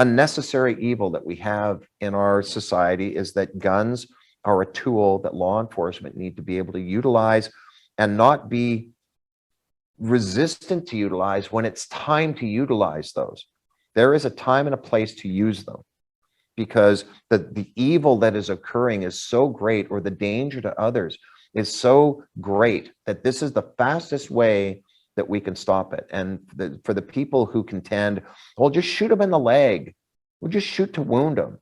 unnecessary evil that we have in our society is that guns are a tool that law enforcement need to be able to utilize and not be resistant to utilize when it's time to utilize those. There is a time and a place to use them, because the evil that is occurring is so great, or the danger to others is so great, that this is the fastest way that we can stop it. And for the people who contend, well, just shoot them in the leg, we'll just shoot to wound them,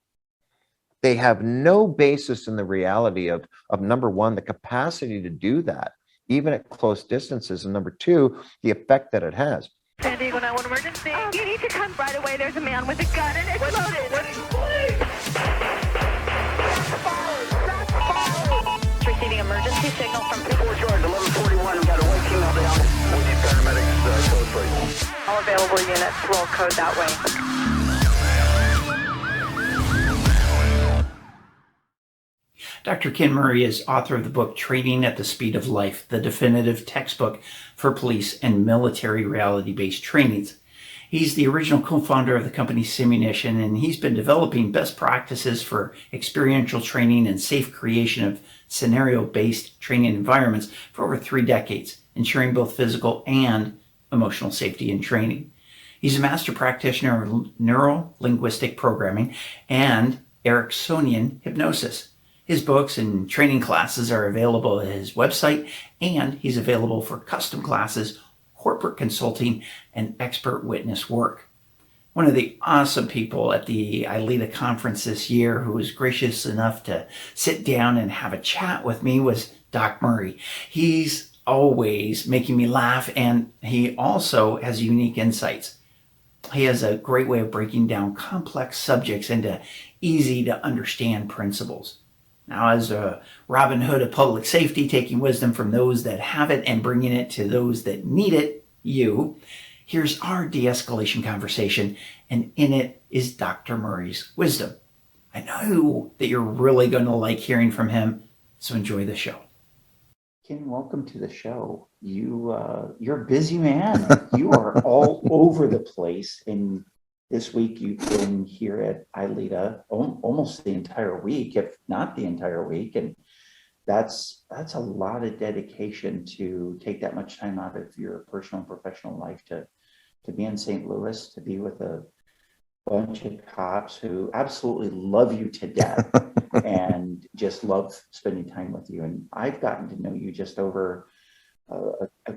they have no basis in the reality of number one, the capacity to do that, even at close distances, and number two, the effect that it has. San Diego 911 emergency. You need to come right away. There's a man with a gun and it's loaded. Receiving emergency signal from 4 charge 1141. We've got a white female down. We need paramedics code free. all available units. Roll code that way. Dr. Ken Murray is author of the book Training at the Speed of Life, the definitive textbook for police and military reality-based trainings. He's the original co-founder of the company Simunition, and he's been developing best practices for experiential training and safe creation of scenario-based training environments for over 3 decades, ensuring both physical and emotional safety in training. He's a master practitioner of neuro-linguistic programming and Ericksonian hypnosis. His books and training classes are available at his website, and he's available for custom classes, corporate consulting, and expert witness work. One of the awesome people at the ILETA conference this year who was gracious enough to sit down and have a chat with me was Doc Murray. He's always making me laugh, and he also has unique insights. He has a great way of breaking down complex subjects into easy to understand principles. Now, as a Robin Hood of public safety, taking wisdom from those that have it and bringing it to those that need it, here's our de-escalation conversation, and in it is Dr. Murray's wisdom. I know that you're really going to like hearing from him, so enjoy the show. Ken, welcome to the show. You're a busy man. You are all over the place, and this week you've been here at ILETA almost the entire week, if not the entire week, and that's a lot of dedication to take that much time out of your personal and professional life to be in St. Louis, to be with a bunch of cops who absolutely love you to death and just love spending time with you. And I've gotten to know you just over a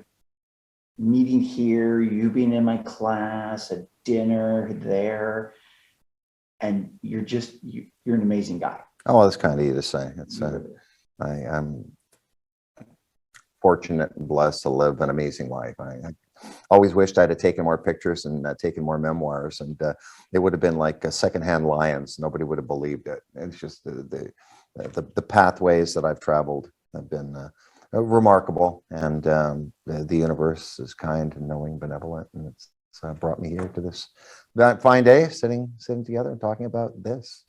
meeting here, you being in my class, a dinner there, and you're an amazing guy. Oh, that's kind of you to say. It's I'm fortunate and blessed to live an amazing life. I always wished I'd have taken more pictures and taken more memoirs, and it would have been like secondhand lions. Nobody would have believed it. It's just the pathways that I've traveled have been remarkable, and the universe is kind and knowing, benevolent, and it's brought me here to this fine day, sitting together and talking about this.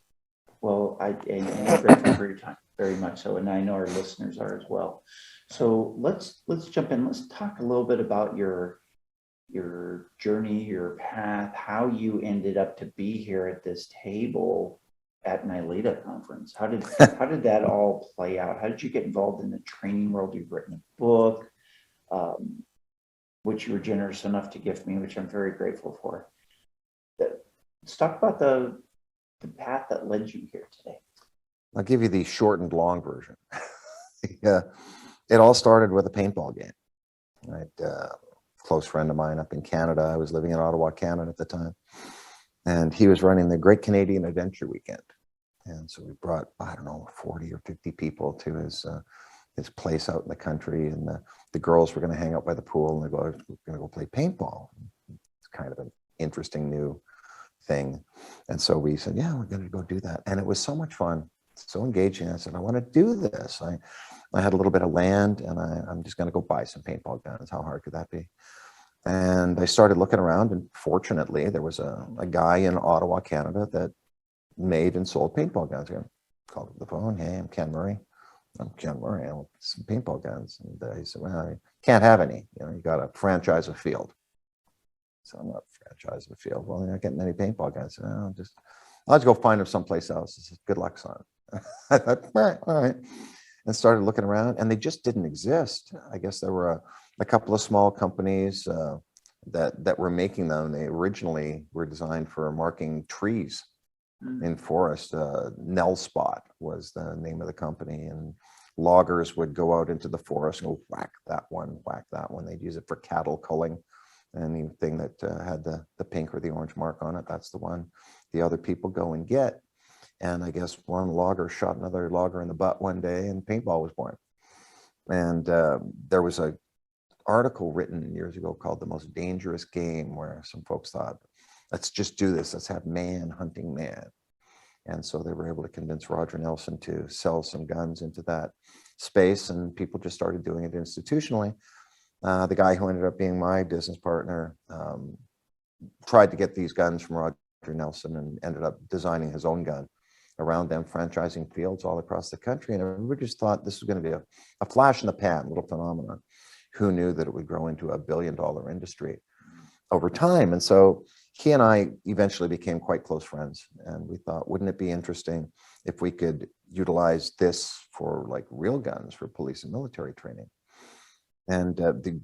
Well, I'm grateful for your time, very much so, and I know our listeners are as well. So let's jump in. Let's talk a little bit about your journey, your path, how you ended up to be here at this table at an ILETA conference. How did that all play out? How did you get involved in the training world? You've written a book, which you were generous enough to gift me, which I'm very grateful for. Let's talk about the path that led you here today. I'll give you the short and long version. Yeah, it all started with a paintball game. Right, close friend of mine up in Canada. I was living in Ottawa, Canada at the time, and he was running the Great Canadian Adventure Weekend. And so we brought, 40 or 50 people to his place out in the country, and the girls were going to hang out by the pool, and we're going to go play paintball. It's kind of an interesting new thing. And so we said, yeah, we're going to go do that. And it was so much fun, so engaging. I said, I want to do this. I had a little bit of land, and I'm just going to go buy some paintball guns. How hard could that be? And I started looking around, and fortunately, there was a guy in Ottawa, Canada, that made and sold paintball guns. I called up the phone. Hey, I'm Ken Murray. I'm Ken Murray. I want some paintball guns. And he said, well, I can't have any. You got to franchise a field. So I'm not franchising the field. Well, you're not getting any paintball guns. I'll just go find them someplace else. I said, good luck, son. I thought, all right. And started looking around, and they just didn't exist. I guess there were a couple of small companies that were making them. They originally were designed for marking trees in forest. Nell Spot was the name of the company, and loggers would go out into the forest and go whack that one, whack that one. They'd use it for cattle culling. Anything that had the pink or the orange mark on it, that's the one the other people go and get. And I guess one logger shot another logger in the butt one day, and paintball was born. And there was an article written years ago called The Most Dangerous Game, where some folks thought, let's just do this. Let's have man hunting man. And so they were able to convince Roger Nelson to sell some guns into that space, and people just started doing it institutionally. The guy who ended up being my business partner tried to get these guns from Roger Nelson and ended up designing his own gun around them, franchising fields all across the country. And everybody just thought this was going to be a flash in the pan, little phenomenon. Who knew that it would grow into $1 billion industry over time? And so he and I eventually became quite close friends. And we thought, wouldn't it be interesting if we could utilize this for like real guns for police and military training? And the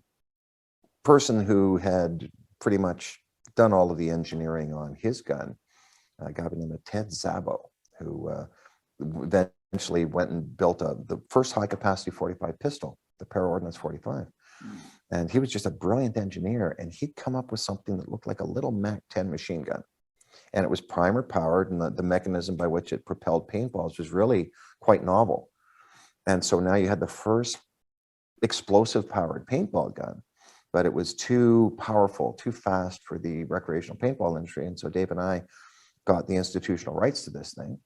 person who had pretty much done all of the engineering on his gun, a guy by the name of Ted Szabo, who eventually went and built the first high-capacity 45 pistol, the Para-Ordnance 45. And he was just a brilliant engineer, and he'd come up with something that looked like a little MAC-10 machine gun. And it was primer-powered, and the mechanism by which it propelled paintballs was really quite novel. And so now you had the first explosive-powered paintball gun, but it was too powerful, too fast for the recreational paintball industry. And so Dave and I got the institutional rights to this thing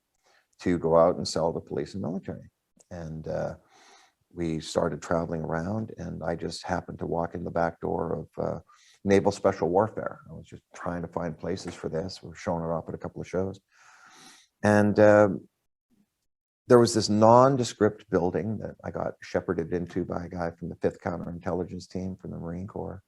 to go out and sell to police and military. And we started traveling around, and I just happened to walk in the back door of Naval Special Warfare. I was just trying to find places for this. We were showing it off at a couple of shows. And there was this nondescript building that I got shepherded into by a guy from the 5th Counterintelligence Team from the Marine Corps.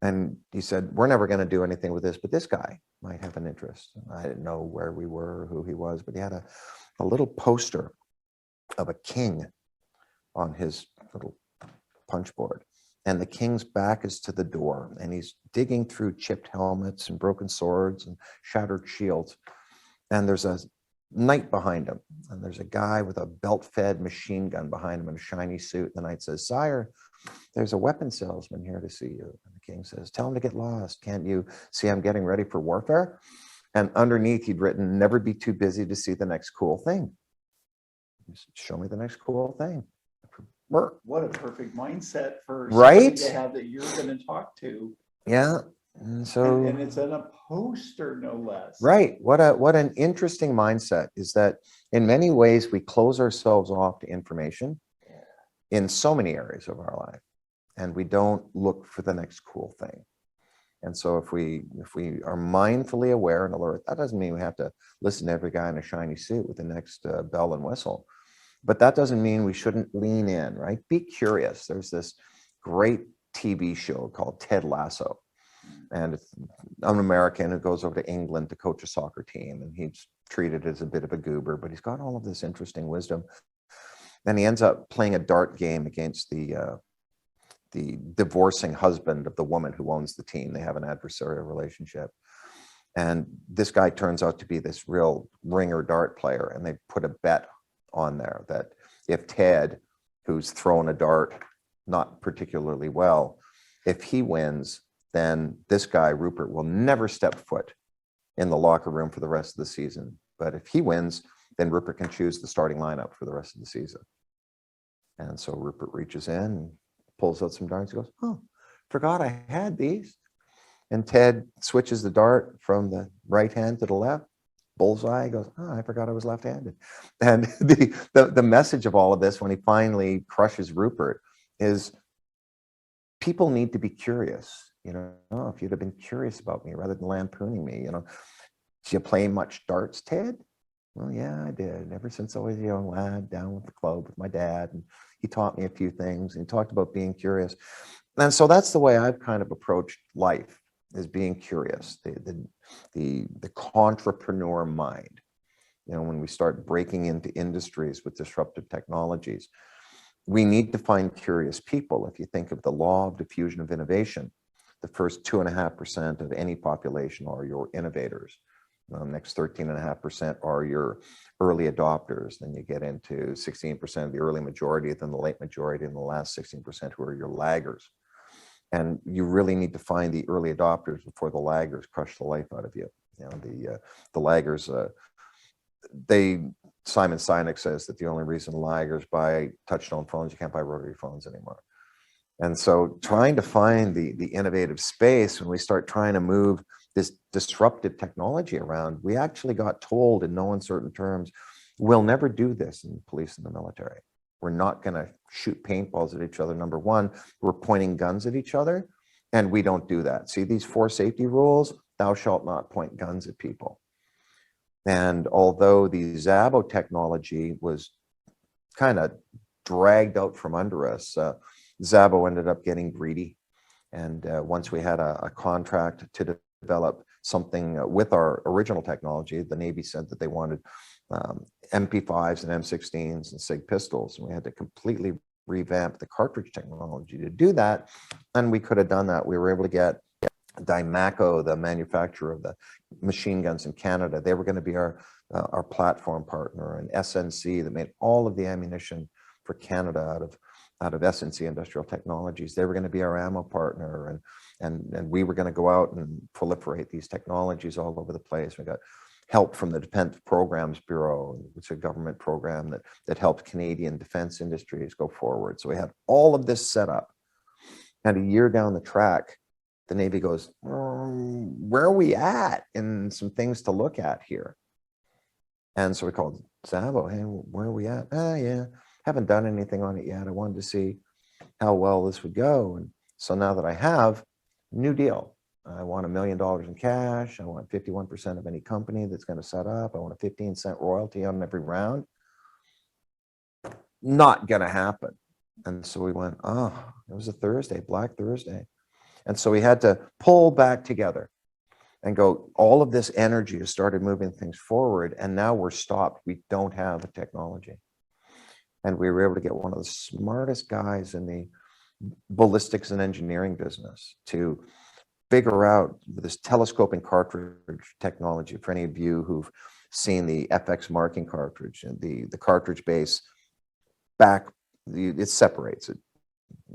And he said, we're never going to do anything with this, but this guy might have an interest. I didn't know where we were, who he was, but he had a little poster of a king on his little punch board. And the king's back is to the door, and he's digging through chipped helmets and broken swords and shattered shields. And there's a knight behind him, and there's a guy with a belt-fed machine gun behind him in a shiny suit. The knight says, sire, there's a weapon salesman here to see you. And the king says, tell him to get lost. Can't you see I'm getting ready for warfare? And underneath he'd written, never be too busy to see the next cool thing. He said, show me the next cool thing. What a perfect mindset for right somebody to have that you're going to talk to. Yeah. And so and it's in a poster, no less. Right. What an interesting mindset is that in many ways we close ourselves off to information in so many areas of our life, and we don't look for the next cool thing. And so if we are mindfully aware and alert, that doesn't mean we have to listen to every guy in a shiny suit with the next bell and whistle. But that doesn't mean we shouldn't lean in, right? Be curious. There's this great TV show called Ted Lasso. And it's an American who goes over to England to coach a soccer team. And he's treated as a bit of a goober, but he's got all of this interesting wisdom. And he ends up playing a dart game against the divorcing husband of the woman who owns the team. They have an adversarial relationship. And this guy turns out to be this real ringer dart player. And they put a bet on there that if Ted, who's thrown a dart not particularly well, if he wins, then this guy, Rupert, will never step foot in the locker room for the rest of the season. But if he wins, then Rupert can choose the starting lineup for the rest of the season. And so Rupert reaches in and pulls out some darts and goes, oh, forgot I had these. And Ted switches the dart from the right hand to the left. Bullseye. Goes, oh, I forgot I was left-handed. And the message of all of this when he finally crushes Rupert is people need to be curious. You know, oh, if you'd have been curious about me rather than lampooning me, you know, do you play much darts, Ted? Well, yeah, I did. Ever since I was a young lad down with the club with my dad, and he taught me a few things, and he talked about being curious. And so that's the way I've kind of approached life, is being curious, the entrepreneur mind. You know, when we start breaking into industries with disruptive technologies, we need to find curious people. If you think of the law of diffusion of innovation, the first 2.5% of any population are your innovators. Next 13.5% are your early adopters. Then you get into 16% of the early majority, then the late majority, and the last 16% who are your laggers. And you really need to find the early adopters before the laggers crush the life out of you. You know, the laggers, Simon Sinek says that the only reason laggers buy touch-tone phones, you can't buy rotary phones anymore. And so trying to find the innovative space, when we start trying to move this disruptive technology around, we actually got told in no uncertain terms, we'll never do this in police and the military. We're not going to shoot paintballs at each other. Number one, we're pointing guns at each other, and we don't do that. See these 4 safety rules? Thou shalt not point guns at people. And although the Zabo technology was kind of dragged out from under us, Zabo ended up getting greedy. And once we had a contract to develop something with our original technology, the Navy said that they wanted MP5s and M16s and SIG pistols. And we had to completely revamp the cartridge technology to do that. And we could have done that. We were able to get Dymaco, the manufacturer of the machine guns in Canada. They were going to be our platform partner, and SNC that made all of the ammunition for Canada out of SNC Industrial Technologies. They were going to be our ammo partner, and we were going to go out and proliferate these technologies all over the place. We got help from the Defense Programs Bureau, which is a government program that helped Canadian defense industries go forward. So we had all of this set up, and a year down the track, the Navy goes, where are we at? And some things to look at here. And so we called Zabo. Hey, where are we at? Yeah, haven't done anything on it yet. I wanted to see how well this would go. And so now that I have, new deal. I want $1 million in cash. I want 51% of any company that's going to set up. I want a 15-cent royalty on every round. Not going to happen. And so we went, it was a Thursday, Black Thursday. And so we had to pull back together and go, all of this energy has started moving things forward, and now we're stopped. We don't have the technology. And we were able to get one of the smartest guys in the ballistics and engineering business to figure out this telescoping cartridge technology. For any of you who've seen the FX marking cartridge, and the cartridge base back, it separates it.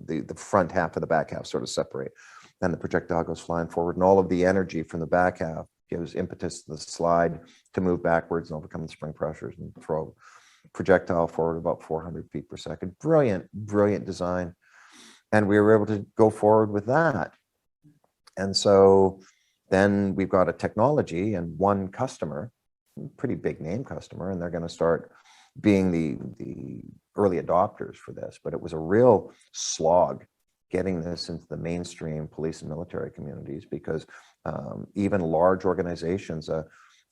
The front half of the back half sort of separate, and the projectile goes flying forward, and all of the energy from the back half gives impetus to the slide to move backwards and overcome the spring pressures and throw projectile forward about 400 feet per second. Brilliant design. And we were able to go forward with that. And so then we've got a technology and one customer, pretty big name customer, and they're going to start being the early adopters for this. But it was a real slog getting this into the mainstream police and military communities, because even large organizations, a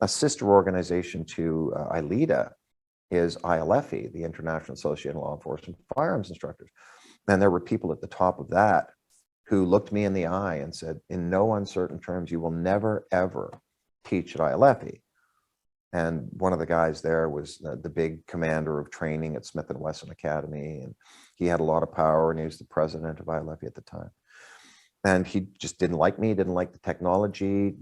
sister organization to ILEADA is ILFE, the International Association of Law Enforcement Firearms Instructors. And there were people at the top of that who looked me in the eye and said, in no uncertain terms, you will never, ever teach at ILFE. And one of the guys there was the big commander of training at Smith & Wesson Academy. And he had a lot of power, and he was the president of ILFE at the time. And he just didn't like me, didn't like the technology,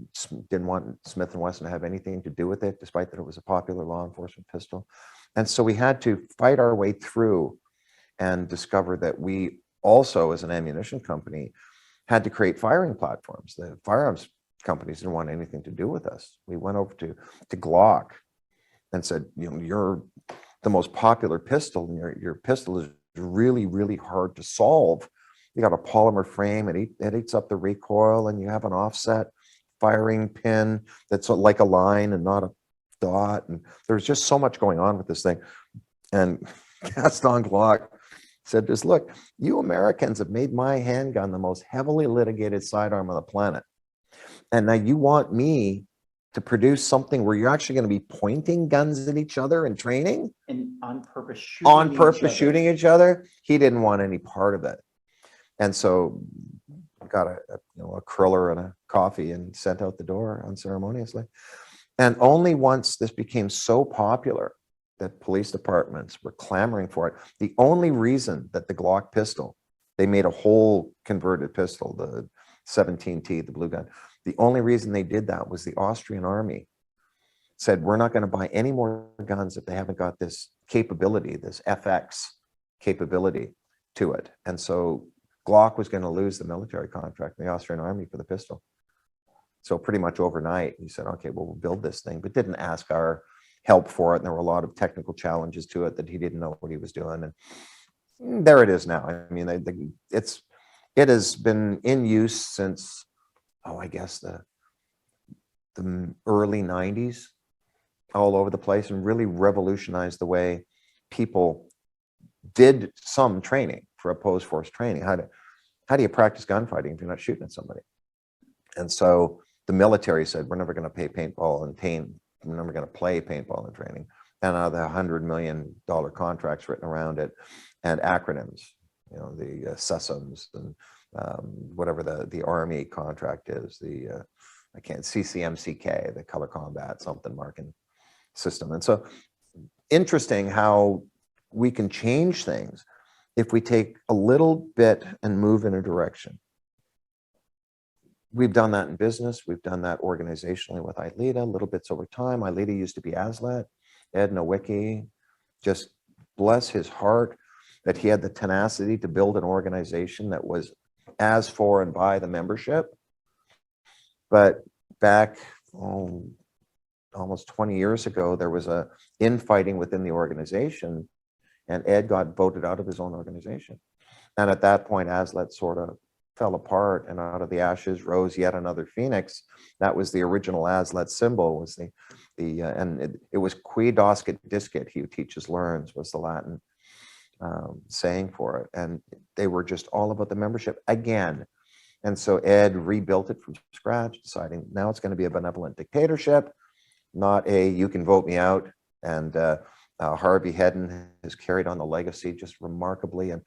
didn't want Smith & Wesson to have anything to do with it, despite that it was a popular law enforcement pistol. And so we had to fight our way through and discover that we also, as an ammunition company, had to create firing platforms. The firearms companies didn't want anything to do with us. We went over to Glock and said, you know, you're the most popular pistol, and your pistol is really, really hard to solve. You got a polymer frame, it eats up the recoil, and you have an offset firing pin that's like a line and not a dot. And there's just so much going on with this thing. And Gaston Glock said this, look, you Americans have made my handgun the most heavily litigated sidearm on the planet. And now you want me to produce something where you're actually going to be pointing guns at each other and training? And on purpose shooting shooting each other? He didn't want any part of it. And so got a cruller and a coffee and sent out the door unceremoniously. And only once this became so popular that police departments were clamoring for it. The only reason that the Glock pistol, they made a whole converted pistol, the 17T, the blue gun. The only reason they did that was the Austrian army said, we're not going to buy any more guns if they haven't got this capability, this FX capability to it. And so Glock was going to lose the military contract in the Austrian army for the pistol. So pretty much overnight, he said, okay, well, we'll build this thing, but didn't ask our help for it. And there were a lot of technical challenges to it that he didn't know what he was doing. And there it is now. I mean, it has been in use since, I guess the early 90s, all over the place, and really revolutionized the way people did some training for opposed force training. How do you practice gunfighting if you're not shooting at somebody? And so the military said, we're never going to pay paintball and we're never going to play paintball and training. And out of the $100 million contracts written around it, and acronyms, the SESAMs and whatever the Army contract is, CCMCK, the color combat something marking system. And so interesting how we can change things if we take a little bit and move in a direction. We've done that in business. We've done that organizationally with ILEADA, little bits over time. ILEADA used to be ASLET. Ed Nowicki, just bless his heart that he had the tenacity to build an organization that was as for and by the membership. But back almost 20 years ago, there was a infighting within the organization, and Ed got voted out of his own organization. And at that point, ASLET sort of fell apart, and out of the ashes rose yet another phoenix. That was the original ASLET symbol, was and it was qui doscit discit, he who teaches learns, was the Latin saying for it. And they were just all about the membership again. And so Ed rebuilt it from scratch, deciding now it's going to be a benevolent dictatorship, not a you can vote me out. And Harvey Hedden has carried on the legacy just remarkably. And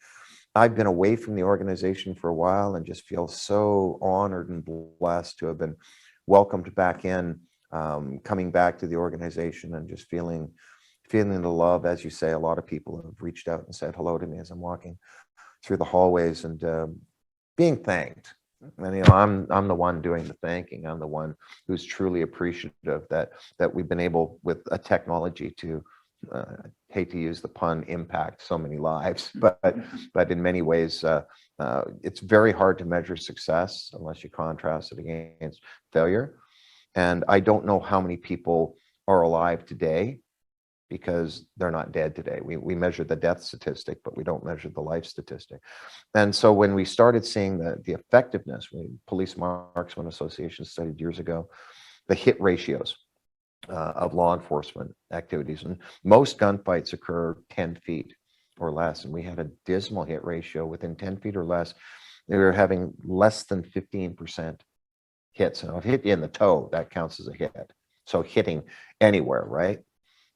I've been away from the organization for a while and just feel so honored and blessed to have been welcomed back in, coming back to the organization and just feeling the love. As you say, a lot of people have reached out and said hello to me as I'm walking through the hallways and being thanked. And I'm the one doing the thanking. I'm the one who's truly appreciative that we've been able, with a technology, to hate to use the pun, impact so many lives, but in many ways it's very hard to measure success unless you contrast it against failure. And I don't know how many people are alive today because they're not dead today. We measure the death statistic, but we don't measure the life statistic. And so when we started seeing the effectiveness, Police Marksmen Association studied years ago the hit ratios of law enforcement activities, and most gunfights occur 10 feet or less, and we had a dismal hit ratio within 10 feet or less. We were having less than 15% hits. And if it hit you in the toe, that counts as a hit. So hitting anywhere, right?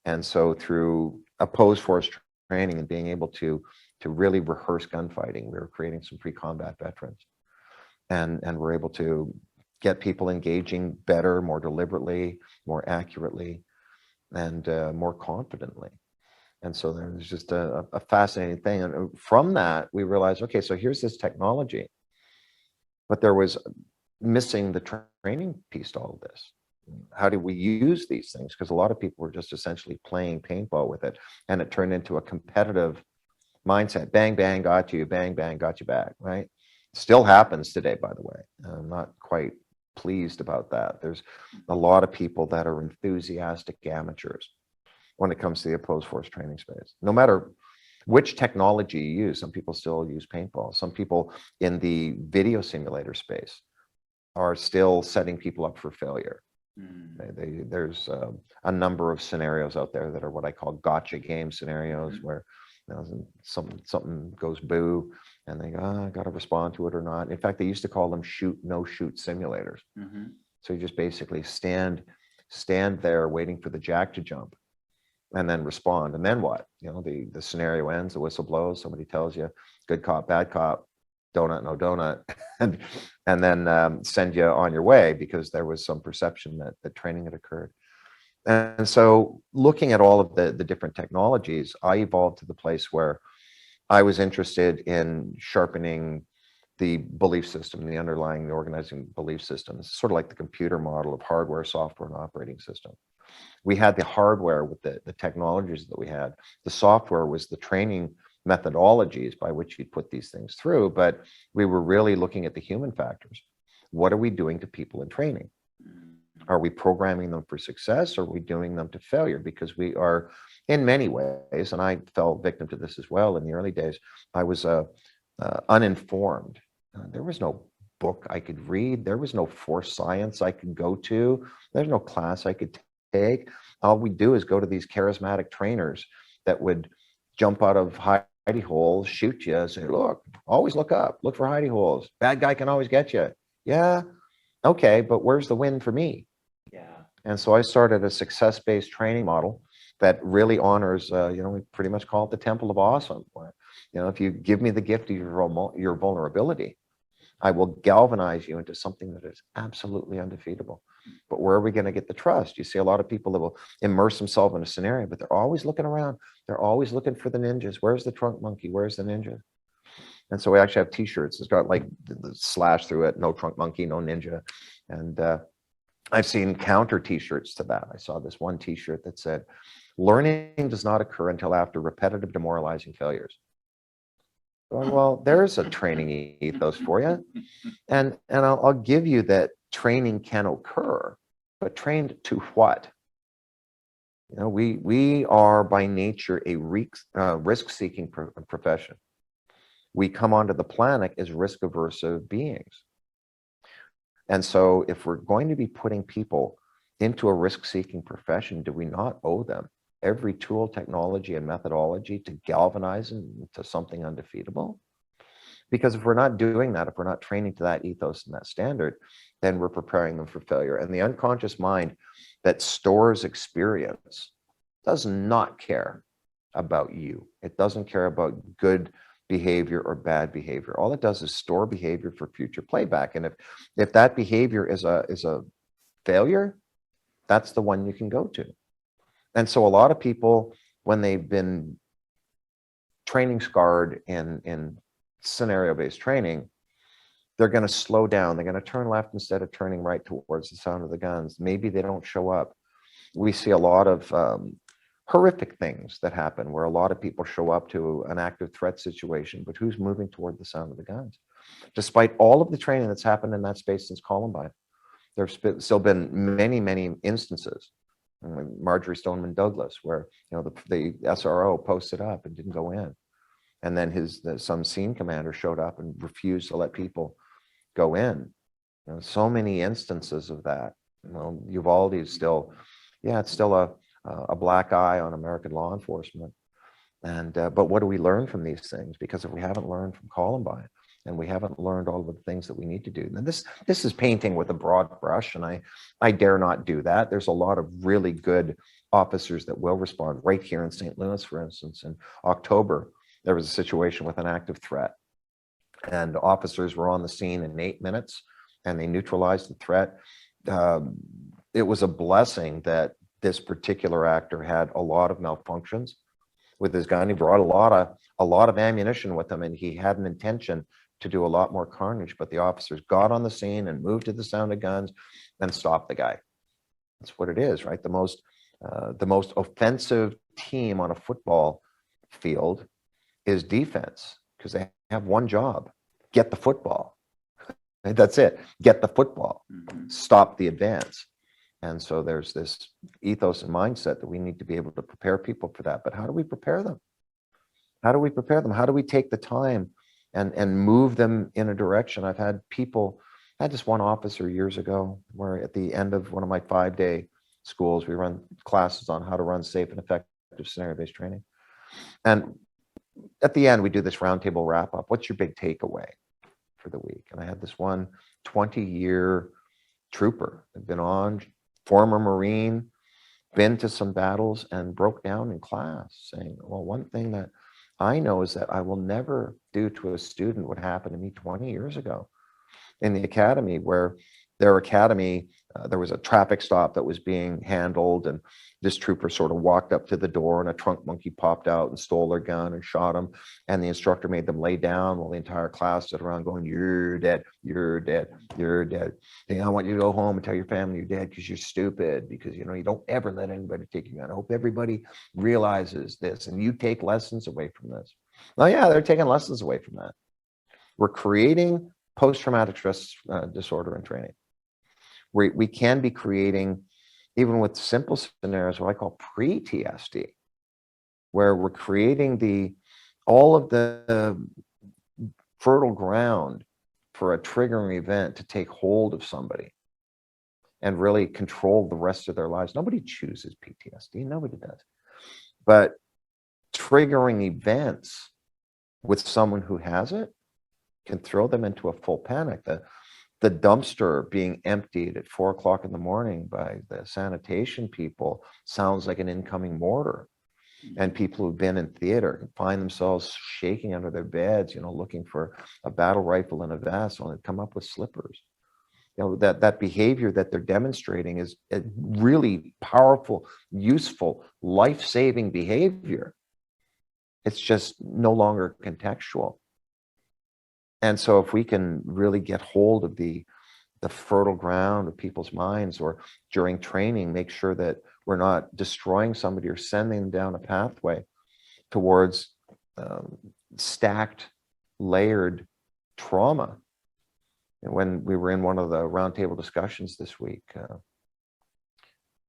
And so through opposed force training and being able to really rehearse gunfighting, we were creating some pre-combat veterans, and we're able to get people engaging better, more deliberately, more accurately, and more confidently. And so there's just a fascinating thing. And from that, we realized, okay, so here's this technology, but there was missing the training piece to all of this. How do we use these things? Because a lot of people were just essentially playing paintball with it, and it turned into a competitive mindset. Bang, bang, got you. Bang, bang, got you back, right? Still happens today, by the way. I'm not quite pleased about that. There's a lot of people that are enthusiastic amateurs when it comes to the opposed force training space. No matter which technology you use, some people still use paintball. Some people in the video simulator space are still setting people up for failure. There's a number of scenarios out there that are what I call gotcha game scenarios, where something goes boo, and they go, I got to respond to it or not. In fact, they used to call them shoot, no shoot simulators. So you just basically stand there waiting for the jack to jump and then respond. And then what? The scenario ends, the whistle blows, somebody tells you good cop, bad cop, donut, no donut, and then send you on your way because there was some perception that the training had occurred. And so looking at all of the different technologies, I evolved to the place where I was interested in sharpening the belief system, the underlying, the organizing belief system. It's sort of like the computer model of hardware, software, and operating system. We had the hardware with the technologies that we had. The software was the training methodologies by which you put these things through, but we were really looking at the human factors. What are we doing to people in training? Are we programming them for success, or are we doing them to failure? Because we are, in many ways, and I fell victim to this as well in the early days, I was uninformed. There was no book I could read. There was no force science I could go to. There's no class I could take. All we do is go to these charismatic trainers that would jump out of hidey holes, shoot you, say, look, always look up, look for hidey holes. Bad guy can always get you. Yeah, okay, but where's the win for me? Yeah. And so I started a success-based training model that really honors, we pretty much call it the temple of awesome. Where, if you give me the gift of your vulnerability, I will galvanize you into something that is absolutely undefeatable. But where are we going to get the trust? You see a lot of people that will immerse themselves in a scenario, but they're always looking around. They're always looking for the ninjas. Where's the trunk monkey? Where's the ninja? And so we actually have t-shirts. It's got like the slash through it, no trunk monkey, no ninja. And I've seen counter t-shirts to that. I saw this one t-shirt that said, learning does not occur until after repetitive demoralizing failures. Well, there's a training ethos for you. And I'll give you that training can occur, but trained to what? We are by nature a risk-seeking profession. We come onto the planet as risk-averse beings. And so if we're going to be putting people into a risk-seeking profession, do we not owe them every tool, technology, and methodology to galvanize them into something undefeatable? Because if we're not doing that, if we're not training to that ethos and that standard, then we're preparing them for failure. And the unconscious mind that stores experience does not care about you. It doesn't care about good behavior or bad behavior. All it does is store behavior for future playback. And if that behavior is a failure, that's the one you can go to. And so a lot of people, when they've been training scarred in scenario-based training, they're going to slow down. They're going to turn left instead of turning right towards the sound of the guns. Maybe they don't show up. We see a lot of horrific things that happen where a lot of people show up to an active threat situation, but who's moving toward the sound of the guns? Despite all of the training that's happened in that space since Columbine, there's still been many, many instances. Marjorie Stoneman Douglas, where the SRO posted up and didn't go in, and then some scene commander showed up and refused to let people go in. So many instances of that. Uvalde is still, it's still a black eye on American law enforcement. And but what do we learn from these things? Because if we haven't learned from Columbine, and we haven't learned all of the things that we need to do, and this is painting with a broad brush, and I dare not do that. There's a lot of really good officers that will respond. Right here in St. Louis, for instance, in October, there was a situation with an active threat, and officers were on the scene in 8 minutes, and they neutralized the threat. It was a blessing that this particular actor had a lot of malfunctions with his gun. He brought a lot of ammunition with him, and he had an intention to do a lot more carnage, but the officers got on the scene and moved to the sound of guns and stopped the guy. That's what it is, right? The most offensive team on a football field is defense, because they have one job: get the football. That's it. Get the football. Stop the advance. And so there's this ethos and mindset that we need to be able to prepare people for that. But how do we prepare them? How do we prepare them? How do we take the time and move them in a direction? I had this one officer years ago where at the end of one of my 5-day schools, we run classes on how to run safe and effective scenario-based training. And at the end, we do this roundtable wrap up. What's your big takeaway for the week? And I had this one 20-year trooper, had been on, former Marine, been to some battles, and broke down in class saying, well, one thing that I know is that I will never do to a student what happened to me 20 years ago in the academy, where their academy, there was a traffic stop that was being handled, and this trooper sort of walked up to the door, and a trunk monkey popped out and stole their gun and shot him. And the instructor made them lay down while the entire class stood around going, "You're dead, you're dead, you're dead. And I want you to go home and tell your family you're dead because you're stupid, because you don't ever let anybody take your gun. I hope everybody realizes this, and you take lessons away from this." Oh yeah, they're taking lessons away from that. We're creating post-traumatic stress disorder in training. We can be creating, even with simple scenarios, what I call pre-TSD, where we're creating all of the fertile ground for a triggering event to take hold of somebody and really control the rest of their lives. Nobody chooses PTSD, nobody does. But triggering events with someone who has it can throw them into a full panic. The dumpster being emptied at 4 o'clock in the morning by the sanitation people sounds like an incoming mortar. And people who've been in theater can find themselves shaking under their beds, looking for a battle rifle and a vest, and come up with slippers. That behavior that they're demonstrating is a really powerful, useful, life-saving behavior. It's just no longer contextual. And so if we can really get hold of the fertile ground of people's minds, or during training, make sure that we're not destroying somebody or sending them down a pathway towards stacked, layered trauma. And when we were in one of the roundtable discussions this week,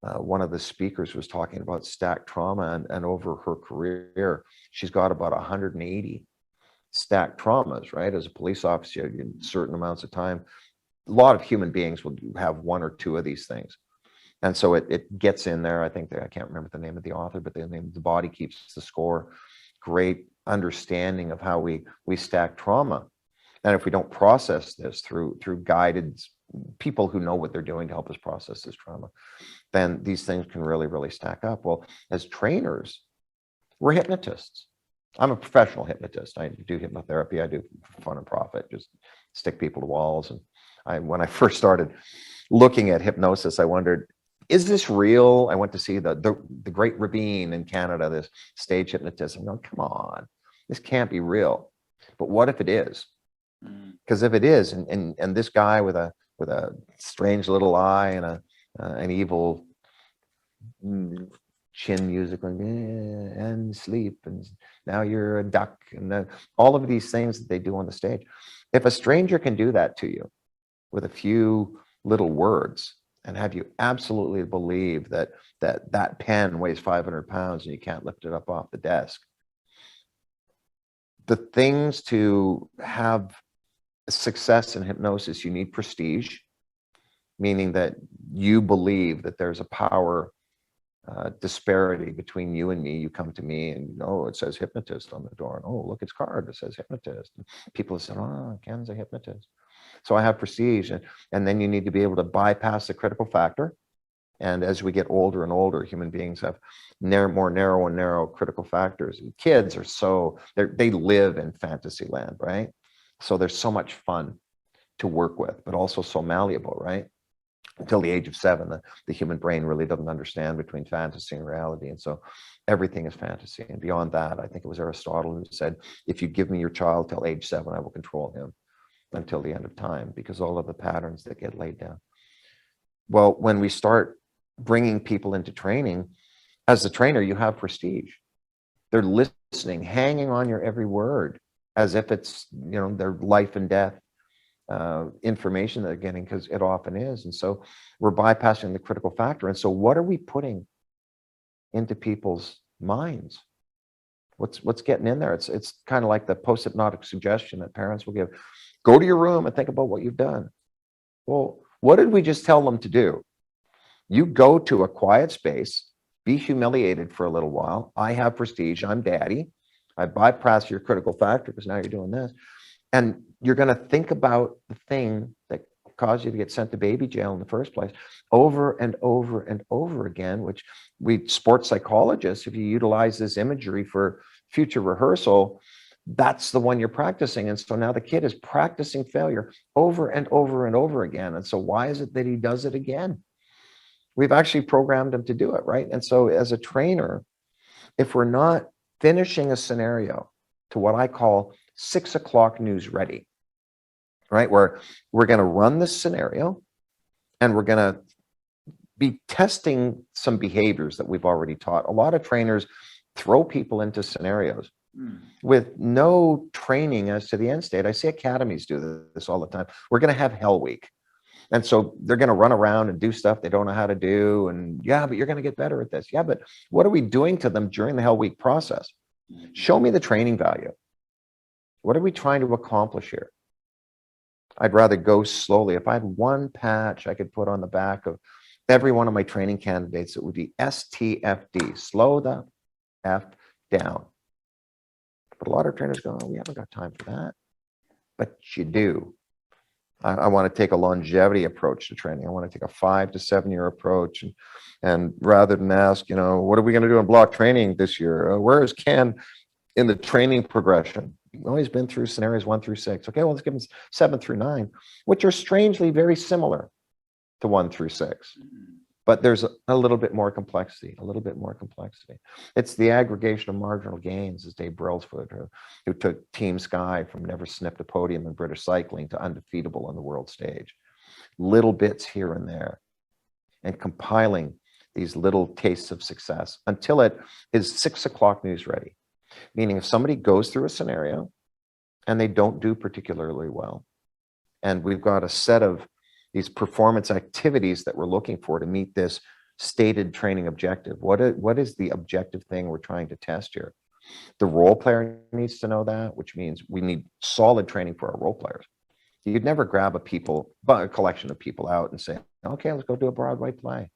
one of the speakers was talking about stacked trauma, and over her career, she's got about 180 stacked traumas, right? As a police officer, in certain amounts of time, a lot of human beings will have one or two of these things. And so it gets in there. I think I can't remember the name of the author, but the name, The Body Keeps the Score. Great understanding of how we stack trauma. And if we don't process this through guided people who know what they're doing to help us process this trauma, then these things can really, really stack up. Well, as trainers, we're hypnotists. I'm a professional hypnotist. I do hypnotherapy. I do fun and profit, just stick people to walls. And when I first started looking at hypnosis, I wondered, is this real? I went to see the great Rabin in Canada, this stage hypnotist. I'm going, come on, this can't be real. But what if it is? Because if it is, and this guy with a strange little eye and an evil chin music, and sleep, and now you're a duck, and then all of these things that they do on the stage. If a stranger can do that to you with a few little words and have you absolutely believe that pen weighs 500 pounds and you can't lift it up off the desk, the things to have success in hypnosis, you need prestige, meaning that you believe that there's a power disparity between you and me. You come to me and it says hypnotist on the door, and look, it's card that says hypnotist. And people have said, Ken's a hypnotist. So I have prestige, and then you need to be able to bypass the critical factor. And as we get older and older, human beings have more narrow and narrow critical factors. And kids are they live in fantasy land, right? So there's so much fun to work with, but also so malleable, right? Until the age of 7, the human brain really doesn't understand between fantasy and reality. And so everything is fantasy. And beyond that, I think it was Aristotle who said, if you give me your child till age 7, I will control him until the end of time, because all of the patterns that get laid down. Well, when we start bringing people into training, as the trainer, you have prestige. They're listening, hanging on your every word, as if it's, their life and death information they're getting, because it often is. And so we're bypassing the critical factor. And so what are we putting into people's minds? What's getting in there? It's kind of like the post-hypnotic suggestion that parents will give. Go to your room and think about what you've done. Well, what did we just tell them to do? You go to a quiet space, be humiliated for a little while. I have prestige. I'm daddy. I bypass your critical factor because now you're doing this. And you're going to think about the thing that caused you to get sent to baby jail in the first place over and over and over again, which we sports psychologists, if you utilize this imagery for future rehearsal, that's the one you're practicing. And so now the kid is practicing failure over and over and over again. And so why is it that he does it again? We've actually programmed him to do it, right? And so as a trainer, if we're not finishing a scenario to what I call 6 o'clock news ready, right? Where we're going to run this scenario and we're going to be testing some behaviors that we've already taught. A lot of trainers throw people into scenarios with no training as to the end state. I see academies do this all the time. We're going to have Hell Week. And so they're going to run around and do stuff they don't know how to do. And yeah, but you're going to get better at this. Yeah, but what are we doing to them during the Hell Week process? Show me the training value. What are we trying to accomplish here? I'd rather go slowly. If I had one patch I could put on the back of every one of my training candidates, it would be STFD, slow the F down. But a lot of trainers go, oh, we haven't got time for that. But you do. I want to take a longevity approach to training. I want to take a 5 to 7 year approach. And rather than ask, you know, what are we going to do in block training this year? Where is Ken in the training progression? Well, he's been through scenarios 1 through 6. Okay, well, let's give him 7 through 9, which are strangely very similar to 1 through 6. But there's a little bit more complexity, It's the aggregation of marginal gains, as Dave Brailsford, who took Team Sky from never sniffed a podium in British cycling to undefeatable on the world stage. Little bits here and there, and compiling these little tastes of success until it is 6 o'clock news ready. Meaning if somebody goes through a scenario and they don't do particularly well, and we've got a set of these performance activities that we're looking for to meet this stated training objective. What is the objective thing we're trying to test here? The role player needs to know that, which means we need solid training for our role players. You'd never grab a collection of people out and say, okay, let's go do a Broadway play.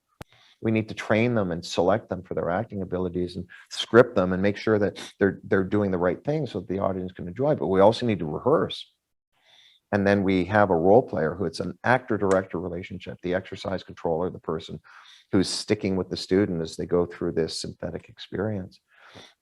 We need to train them and select them for their acting abilities and script them and make sure that they're doing the right thing so that the audience can enjoy. But we also need to rehearse. And then we have a role player who it's an actor-director relationship, the exercise controller, the person who's sticking with the student as they go through this synthetic experience.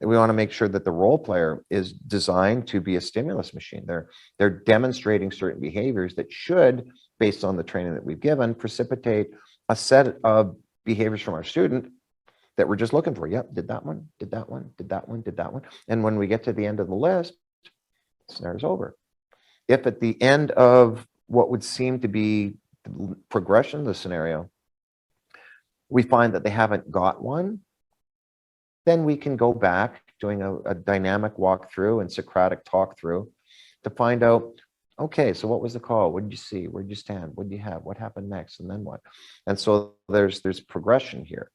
And we want to make sure that the role player is designed to be a stimulus machine. They're demonstrating certain behaviors that should, based on the training that we've given, precipitate a set of behaviors from our student that we're just looking for. Yep, did that one, did that one, did that one, did that one. And when we get to the end of the list, the scenario's over. If at the end of what would seem to be the progression of the scenario, we find that they haven't got one, then we can go back doing a dynamic walkthrough and Socratic talk through to find out, okay, so what was the call? What did you see? Where did you stand? What did you have? What happened next? And then what? And so there's progression here.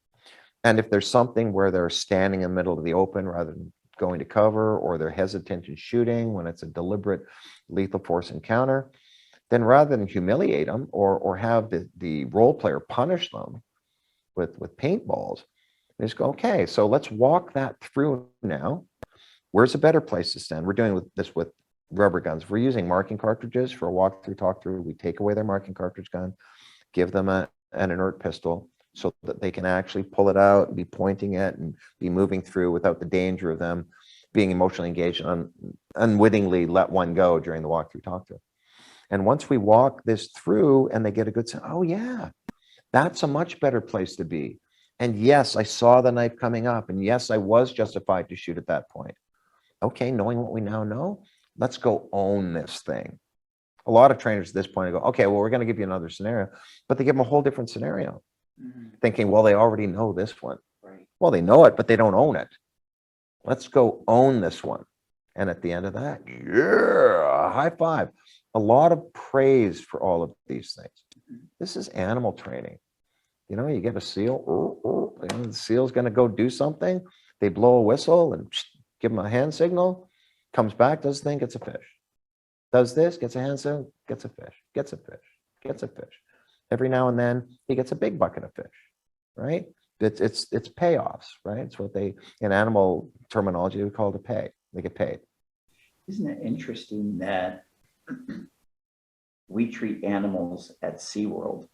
And if there's something where they're standing in the middle of the open rather than going to cover, or they're hesitant in shooting when it's a deliberate lethal force encounter, then rather than humiliate them or have the role player punish them with paintballs, they just go, okay, so let's walk that through now. Where's a better place to stand? We're doing this with rubber guns. We're using marking cartridges for a walkthrough, talk through. We take away their marking cartridge gun, give them an inert pistol so that they can actually pull it out and be pointing it and be moving through without the danger of them being emotionally engaged and unwittingly let one go during the walkthrough, talk through. And once we walk this through and they get a good sense, oh yeah, that's a much better place to be. And yes, I saw the knife coming up. And yes, I was justified to shoot at that point. Okay, knowing what we now know, let's go own this thing. A lot of trainers at this point go, okay, well, we're going to give you another scenario, but they give them a whole different scenario, thinking, well, they already know this one. Right. Well, they know it, but they don't own it. Let's go own this one. And at the end of that, yeah, high five. A lot of praise for all of these things. This is animal training. You know, you get a seal, you know, the seal's going to go do something. They blow a whistle and give him a hand signal, comes back, does the thing, gets a fish. Does this, gets a hand signal, gets a fish, gets a fish, gets a fish. Every now and then he gets a big bucket of fish, right? It's payoffs, right? It's what they, in animal terminology, we call it a pay. They get paid. Isn't it interesting that we treat animals at SeaWorld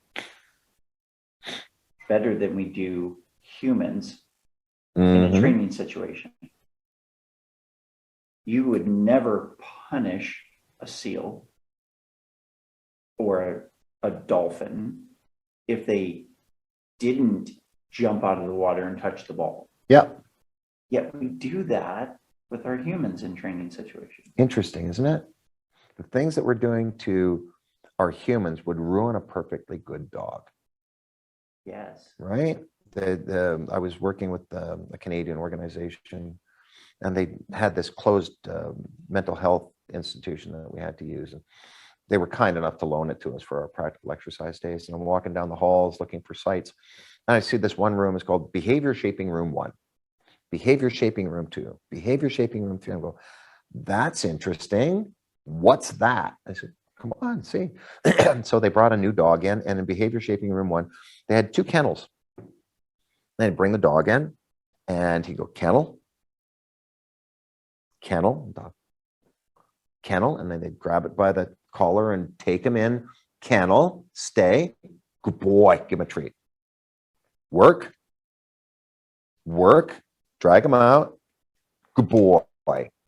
better than we do humans in a training situation? you would never punish a seal or a dolphin if they didn't jump out of the water and touch the ball. Yep. Yet we do that with our humans in training situations. Interesting, isn't it? The things that we're doing to our humans would ruin a perfectly good dog, Yes. right? I was working with a Canadian organization, and they had this closed mental health institution that we had to use. And they were kind enough to loan it to us for our practical exercise days. And I'm walking down the halls looking for sites. And I see this one room is called Behavior Shaping Room 1, Behavior Shaping Room 2, Behavior Shaping Room 3. I go, that's interesting. What's that? I said, come on, see. So they brought a new dog in, and in Behavior Shaping Room 1, they had 2 kennels. They'd bring the dog in, and he'd go, kennel, kennel, dog, kennel, and then they'd grab it by the collar and take him in, kennel, stay, good boy, give him a treat. Work, work, drag him out, good boy,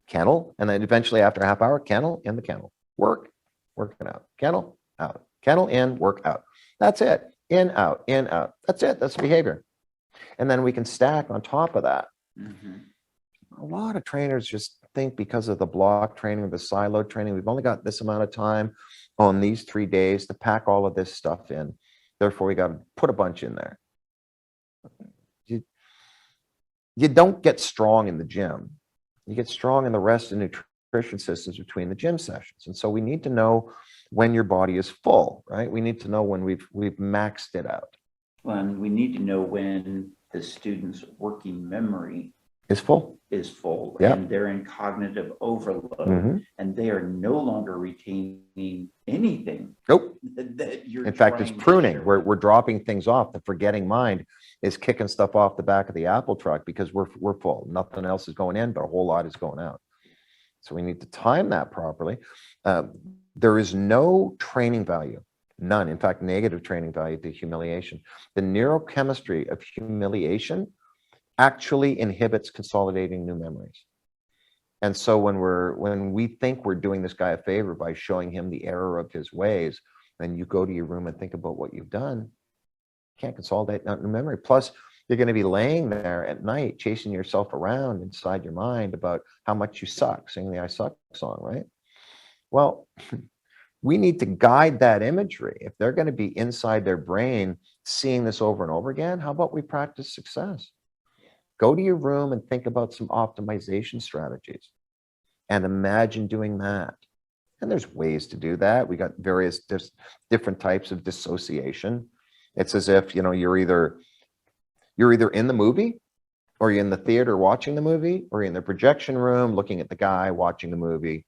kennel, and then eventually after a half hour, kennel, in the kennel, work, working out, kennel, out, kennel, in, work, out. That's it, in, out, that's it, that's behavior. And then we can stack on top of that. A lot of trainers just think because of the block training or the silo training, we've only got this amount of time on these 3 days to pack all of this stuff in. Therefore, we got to put a bunch in there. You don't get strong in the gym. You get strong in the rest and nutrition systems between the gym sessions. And so we need to know when your body is full, right? We need to know when we've maxed it out. And we need to know when the student's working memory Is full. Yeah. And they're in cognitive overload, and they are no longer retaining anything. Nope. That you're in fact, it's trying to pruning. share. We're dropping things off. The forgetting mind is kicking stuff off the back of the Apple truck because we're full. Nothing else is going in, but a whole lot is going out. So we need to time that properly. There is no training value, none. In fact, negative training value to humiliation. The neurochemistry of humiliation actually inhibits consolidating new memories. And so when we think we're doing this guy a favor by showing him the error of his ways, then you go to your room and think about what you've done, you can't consolidate that new memory. Plus, you're going to be laying there at night chasing yourself around inside your mind about how much you suck, singing the I Suck song, right? Well, we need to guide that imagery. If they're going to be inside their brain seeing this over and over again, how about we practice success? Go to your room and think about some optimization strategies and imagine doing that. And there's ways to do that. We got various different types of dissociation. It's as if, you're either in the movie, or you're in the theater watching the movie, or you're in the projection room looking at the guy watching the movie.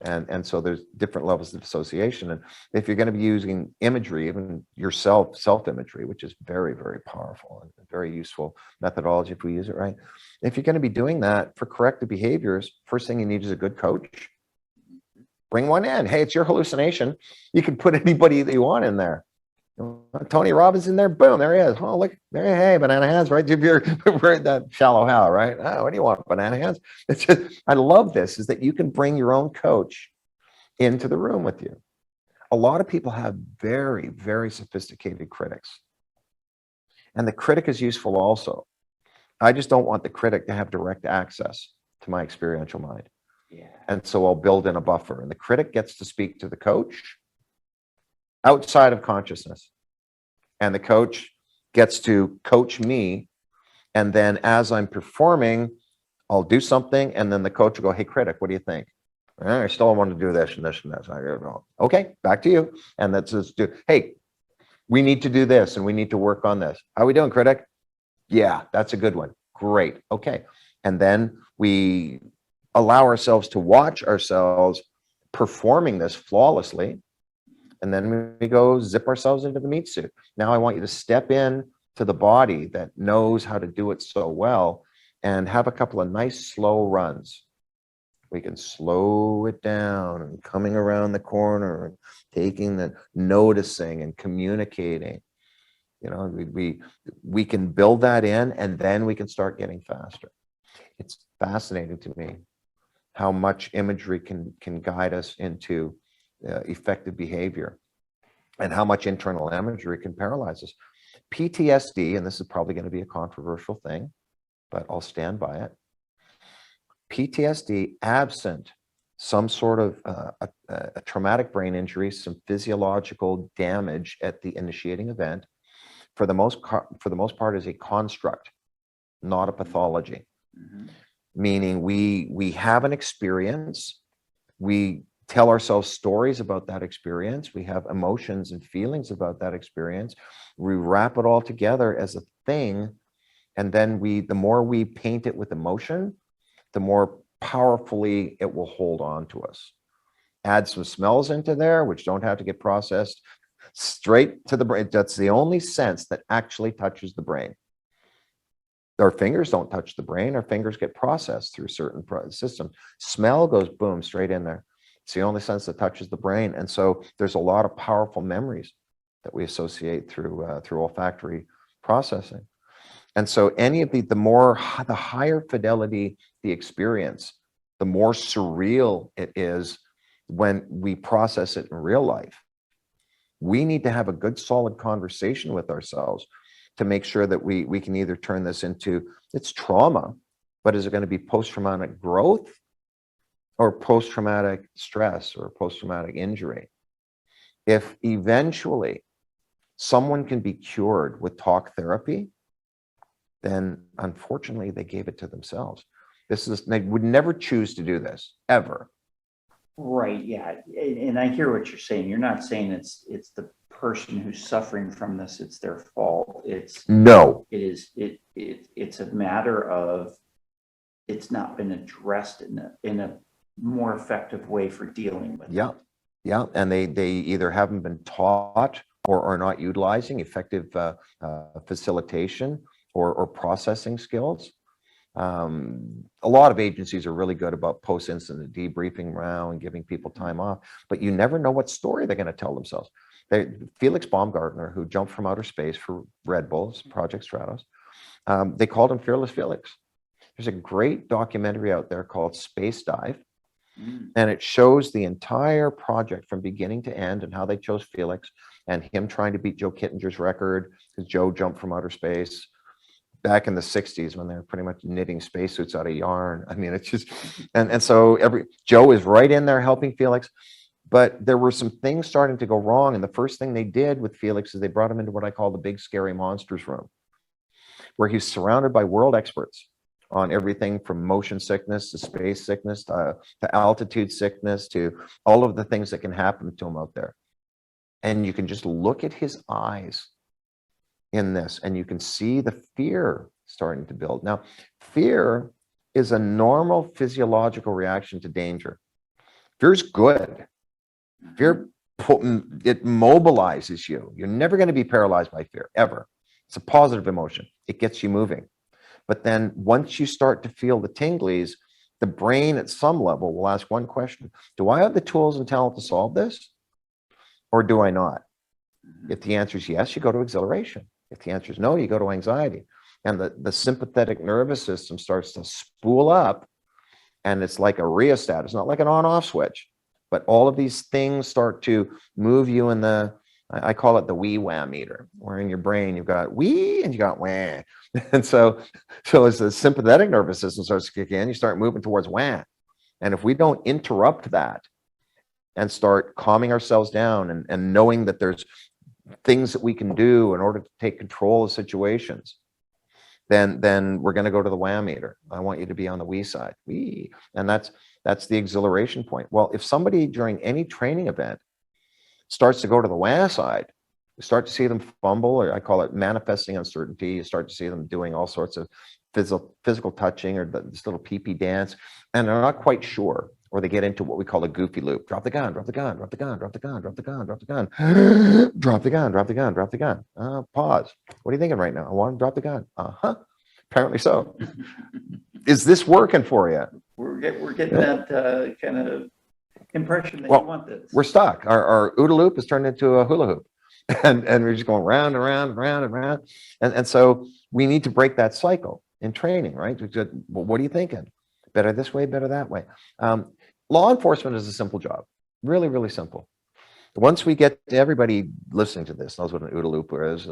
And so there's different levels of dissociation. And if you're going to be using imagery, even self-imagery, which is very, very powerful and very useful methodology if we use it right. If you're going to be doing that for corrective behaviors, first thing you need is a good coach. Bring one in. Hey, it's your hallucination. You can put anybody that you want in there. Tony Robbins in there, boom, there he is. Oh, look, there, hey, banana hands, right? We're in that shallow hell, right? Oh, what do you want, banana hands? It's just, I love this, is that you can bring your own coach into the room with you. A lot of people have very, very sophisticated critics. And the critic is useful also. I just don't want the critic to have direct access to my experiential mind. Yeah. And so I'll build in a buffer, and the critic gets to speak to the coach outside of consciousness, and the coach gets to coach me. And then as I'm performing, I'll do something, and then the coach will go, hey, critic, what do you think? I still want to do this and this and this. I go, okay, back to you. And that's just hey, we need to do this and we need to work on this. How are we doing, critic? Yeah, that's a good one. Great. Okay. And then we allow ourselves to watch ourselves performing this flawlessly. And then we go zip ourselves into the meat suit. Now I want you to step in to the body that knows how to do it so well and have a couple of nice slow runs. We can slow it down and coming around the corner and taking the noticing and communicating. We can build that in, and then we can start getting faster. It's fascinating to me how much imagery can guide us into effective behavior, and how much internal imagery can paralyze us. PTSD, and this is probably going to be a controversial thing, but I'll stand by it. PTSD, absent some sort of a traumatic brain injury, some physiological damage at the initiating event, for the most part, is a construct, not a pathology. Meaning we have an experience, we tell ourselves stories about that experience, we have emotions and feelings about that experience, we wrap it all together as a thing, and then the more we paint it with emotion, the more powerfully it will hold on to us. Add some smells into there, which don't have to get processed, straight to the brain. That's the only sense that actually touches the brain. Our fingers don't touch the brain. Our fingers get processed through certain systems. Smell goes boom, straight in there. It's the only sense that touches the brain. And so there's a lot of powerful memories that we associate through olfactory processing. And so any of the higher fidelity the experience, the more surreal it is when we process it in real life. We need to have a good, solid conversation with ourselves to make sure that we can either turn this into, it's trauma, but is it going to be post-traumatic growth or post-traumatic stress or post-traumatic injury? If eventually someone can be cured with talk therapy, then unfortunately they gave it to themselves. They would never choose to do this, ever. Right, yeah. And I hear what you're saying. You're not saying it's the person who's suffering from this, it's their fault. No. It's a matter of it's not been addressed in a more effective way for dealing with it. Yeah. And they either haven't been taught or are not utilizing effective facilitation or processing skills. A lot of agencies are really good about post-incident debriefing around and giving people time off, but you never know what story they're going to tell themselves. Felix Baumgartner, who jumped from outer space for Red Bull's Project Stratos, they called him Fearless Felix. There's a great documentary out there called Space Dive, and it shows the entire project from beginning to end and how they chose Felix and him trying to beat Joe Kittinger's record because Joe jumped from outer space back in the 60s when they were pretty much knitting spacesuits out of yarn. I mean, it's just, and so Joe is right in there helping Felix, but there were some things starting to go wrong. And the first thing they did with Felix is they brought him into what I call the big scary monsters room, where he's surrounded by world experts on everything from motion sickness to space sickness to altitude sickness to all of the things that can happen to him out there. And you can just look at his eyes in this, and you can see the fear starting to build. Now, fear is a normal physiological reaction to danger. Fear's good. Fear, it mobilizes you. You're never going to be paralyzed by fear, ever. It's a positive emotion. It gets you moving. But then once you start to feel the tinglies, the brain at some level will ask one question: do I have the tools and talent to solve this, or do I not? If the answer is yes, you go to exhilaration. If the answer is no, you go to anxiety. And the sympathetic nervous system starts to spool up, and it's like a rheostat. It's not like an on-off switch, but all of these things start to move you in I call it the wee wah meter, where in your brain you've got wee and you got wah. And so as the sympathetic nervous system starts to kick in, you start moving towards wah. And if we don't interrupt that and start calming ourselves down and knowing that there's things that we can do in order to take control of situations, then we're going to go to the wah meter. I want you to be on the wee side. Wee. And that's the exhilaration point. Well, if somebody during any training event starts to go to the wah side, you start to see them fumble, or I call it manifesting uncertainty. You start to see them doing all sorts of physical touching or this little pee-pee dance, and they're not quite sure, or they get into what we call a goofy loop. Drop the gun, drop the gun, drop the gun, drop the gun, drop the gun, drop the gun, drop the gun, drop the gun, drop the gun. Pause. What are you thinking right now? I want to drop the gun. Apparently so. Is this working for you? We're getting that kind of impression that you want this. We're stuck. Our OODA loop has turned into a hula hoop. And we're just going round and round and round and round. And so we need to break that cycle in training, right? Well, what are you thinking? better this way, better that way. Law enforcement is a simple job, really, really simple. Once we get to everybody listening to this knows what an OODA loop is.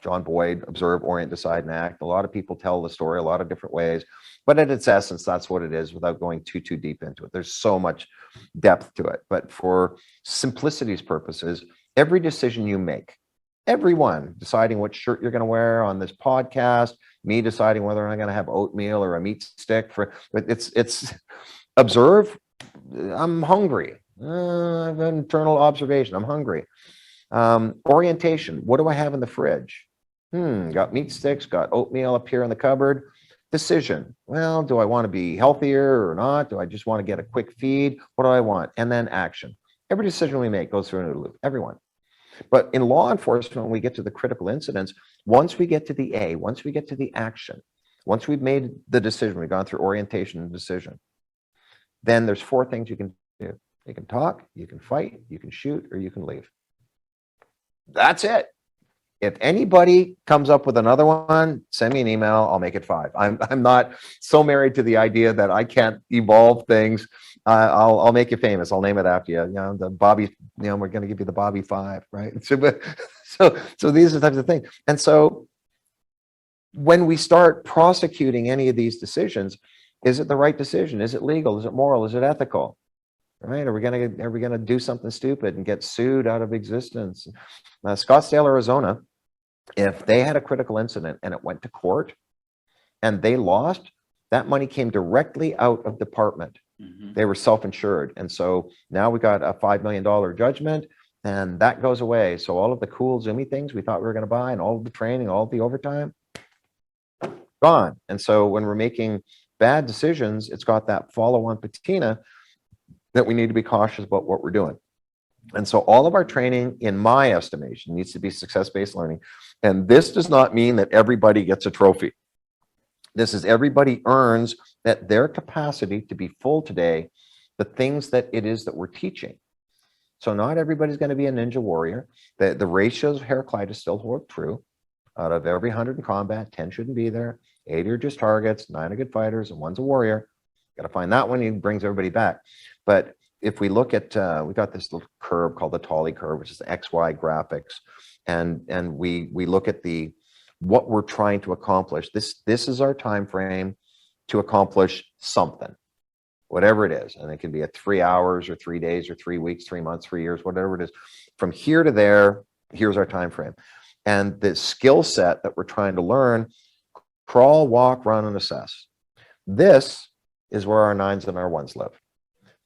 John Boyd, observe, orient, decide, and act. A lot of people tell the story a lot of different ways, but at its essence, that's what it is without going too deep into it. There's so much depth to it, but for simplicity's purposes, every decision you make, everyone deciding what shirt you're going to wear on this podcast, me deciding whether I'm going to have oatmeal or a meat stick it's observe, I'm hungry. I have internal observation, I'm hungry. Orientation, what do I have in the fridge? Got meat sticks, got oatmeal up here in the cupboard. Decision, well, do I want to be healthier or not? Do I just want to get a quick feed? What do I want? And then action. Every decision we make goes through an OODA loop, everyone. But in law enforcement, when we get to the critical incidents, once we get to the A, once we get to the action, once we've made the decision, we've gone through orientation and decision, then there's 4 things you can do. You can talk, you can fight, you can shoot, or you can leave. That's it. If anybody comes up with another one, send me an email. I'll make it 5. I'm not so married to the idea that I can't evolve things. I'll make you famous. I'll name it after you. You know, the Bobby. You know, we're going to give you the Bobby 5, right? So these are the types of things. And so when we start prosecuting any of these decisions, is it the right decision? Is it legal? Is it moral? Is it ethical? Right? Are we gonna do something stupid and get sued out of existence? Scottsdale, Arizona, if they had a critical incident and it went to court and they lost, that money came directly out of department. They were self-insured. And so now we got a $5 million judgment and that goes away. So all of the cool zoomy things we thought we were going to buy and all of the training, all of the overtime, gone. And so when we're making bad decisions, it's got that follow-on patina that we need to be cautious about what we're doing. And so all of our training, in my estimation, needs to be success-based learning. And this does not mean that everybody gets a trophy. This is everybody earns at their capacity to be full today, the things that it is that we're teaching. So not everybody's going to be a ninja warrior. The ratios of Heraclitus still hold true. Out of every 100 in combat, 10 shouldn't be there. 80 are just targets, 9 are good fighters, and 1's a warrior. Got to find that one. He brings everybody back. But if we look at, we got this little curve called the Tolley curve, which is the XY graphics, and we look at what we're trying to accomplish. This is our time frame to accomplish something, whatever it is, and it can be at 3 hours or 3 days or 3 weeks, 3 months, 3 years, whatever it is. From here to there, here's our time frame, and the skill set that we're trying to learn: crawl, walk, run, and assess. This is where our 9s and our 1s live.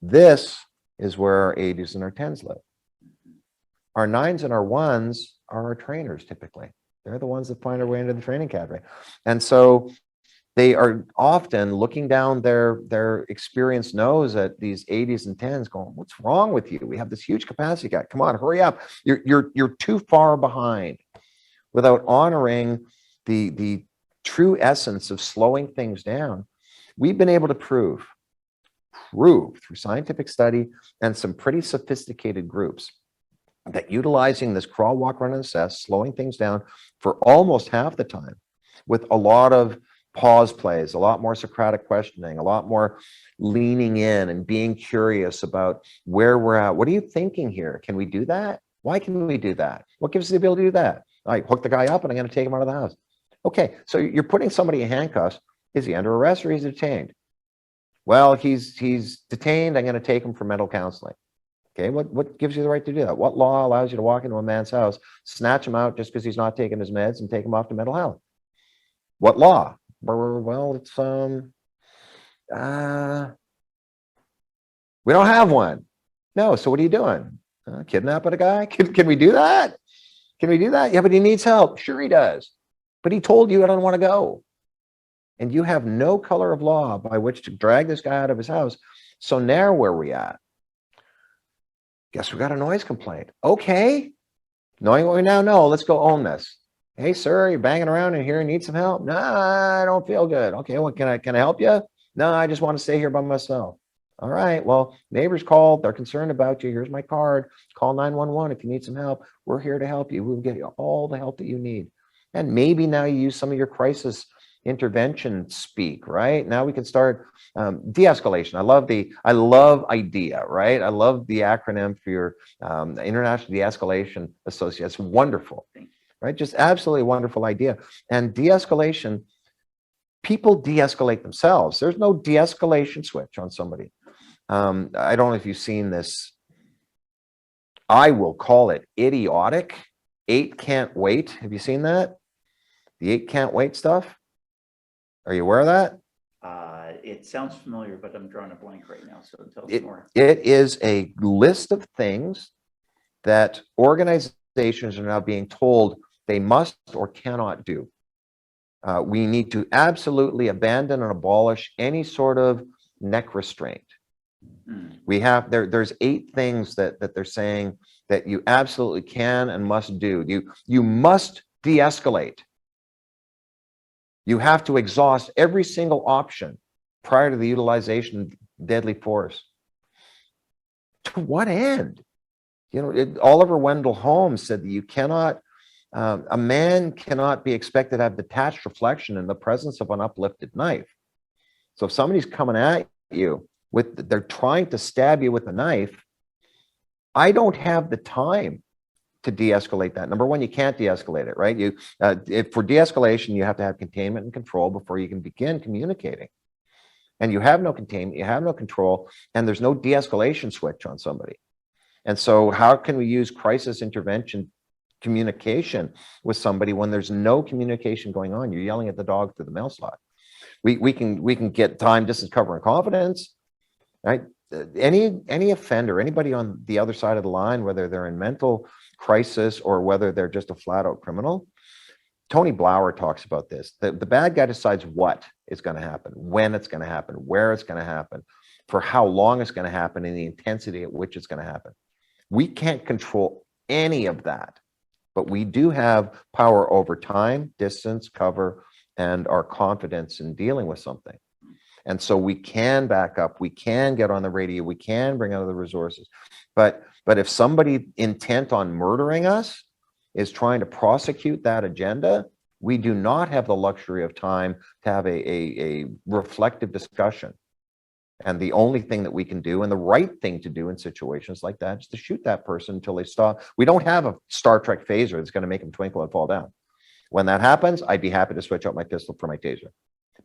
This is where our 80s and our 10s live. Our 9s and our 1s are our trainers typically. They're the ones that find their way into the training cadre. And so they are often looking down their experienced nose at these 80s and 10s going, what's wrong with you? We have this huge capacity gap. Come on, hurry up. You're too far behind, without honoring the true essence of slowing things down. We've been able to prove through scientific study and some pretty sophisticated groups that utilizing this crawl, walk, run, and assess, slowing things down for almost half the time, with a lot of pause plays, a lot more Socratic questioning, a lot more leaning in and being curious about where we're at. What are you thinking here? Can we do that? Why can we do that? What gives us the ability to do that? I hook the guy up and I'm going to take him out of the house. Okay, so you're putting somebody in handcuffs. Is he under arrest or he's detained? Well, he's detained. I'm going to take him for mental counseling. Okay, what gives you the right to do that? What law allows you to walk into a man's house, snatch him out just because he's not taking his meds, and take him off to mental health? What law? Well, it's we don't have one. No, so what are you doing? Kidnapping a guy? Can we do that? Can we do that? Yeah, but he needs help. Sure he does. But he told you I don't want to go. And you have no color of law by which to drag this guy out of his house. So now where are we at? Guess we got a noise complaint. Okay. Knowing what we now know, let's go own this. Hey, sir, you're banging around in here and need some help? No, I don't feel good. Okay, well, can I help you? No, I just want to stay here by myself. All right, well, neighbors called. They're concerned about you. Here's my card. Call 911 if you need some help. We're here to help you. We'll get you all the help that you need. And maybe now you use some of your crisis intervention speak, right? Now we can start de-escalation. I love IDEA, right? I love the acronym for your International De-Escalation Association. It's wonderful, right? Just absolutely wonderful idea. And de-escalation, people de-escalate themselves. There's no de-escalation switch on somebody. I don't know if you've seen this. I will call it idiotic. 8 can't wait. Have you seen that? The 8 can't wait stuff? Are you aware of that? It sounds familiar, but I'm drawing a blank right now, so tell us more. It is a list of things that organizations are now being told they must or cannot do. We need to absolutely abandon and abolish any sort of neck restraint. We have there's 8 things that they're saying that you absolutely can and must do. You must de-escalate. You have to exhaust every single option prior to the utilization of deadly force. To what end? You know, Oliver Wendell Holmes said that you cannot, a man cannot be expected to have detached reflection in the presence of an uplifted knife. So if somebody's coming at you they're trying to stab you with a knife, I don't have the time to de-escalate that. Number one, you can't de-escalate it, right? For de-escalation, you have to have containment and control before you can begin communicating. And you have no containment, you have no control, and there's no de-escalation switch on somebody. And so how can we use crisis intervention communication with somebody when there's no communication going on? You're yelling at the dog through the mail slot. We can get time, distance, cover, and confidence, right? Any offender, anybody on the other side of the line, whether they're in mental crisis or whether they're just a flat-out criminal, Tony Blauer talks about this. The bad guy decides what is going to happen, when it's going to happen, where it's going to happen, for how long it's going to happen, and the intensity at which it's going to happen. We can't control any of that, but we do have power over time, distance, cover, and our confidence in dealing with something. And so we can back up, we can get on the radio, we can bring out the resources. But if somebody intent on murdering us is trying to prosecute that agenda, we do not have the luxury of time to have a reflective discussion. And the only thing that we can do, and the right thing to do in situations like that, is to shoot that person until they stop. We don't have a Star Trek phaser that's going to make them twinkle and fall down. When that happens, I'd be happy to switch out my pistol for my taser,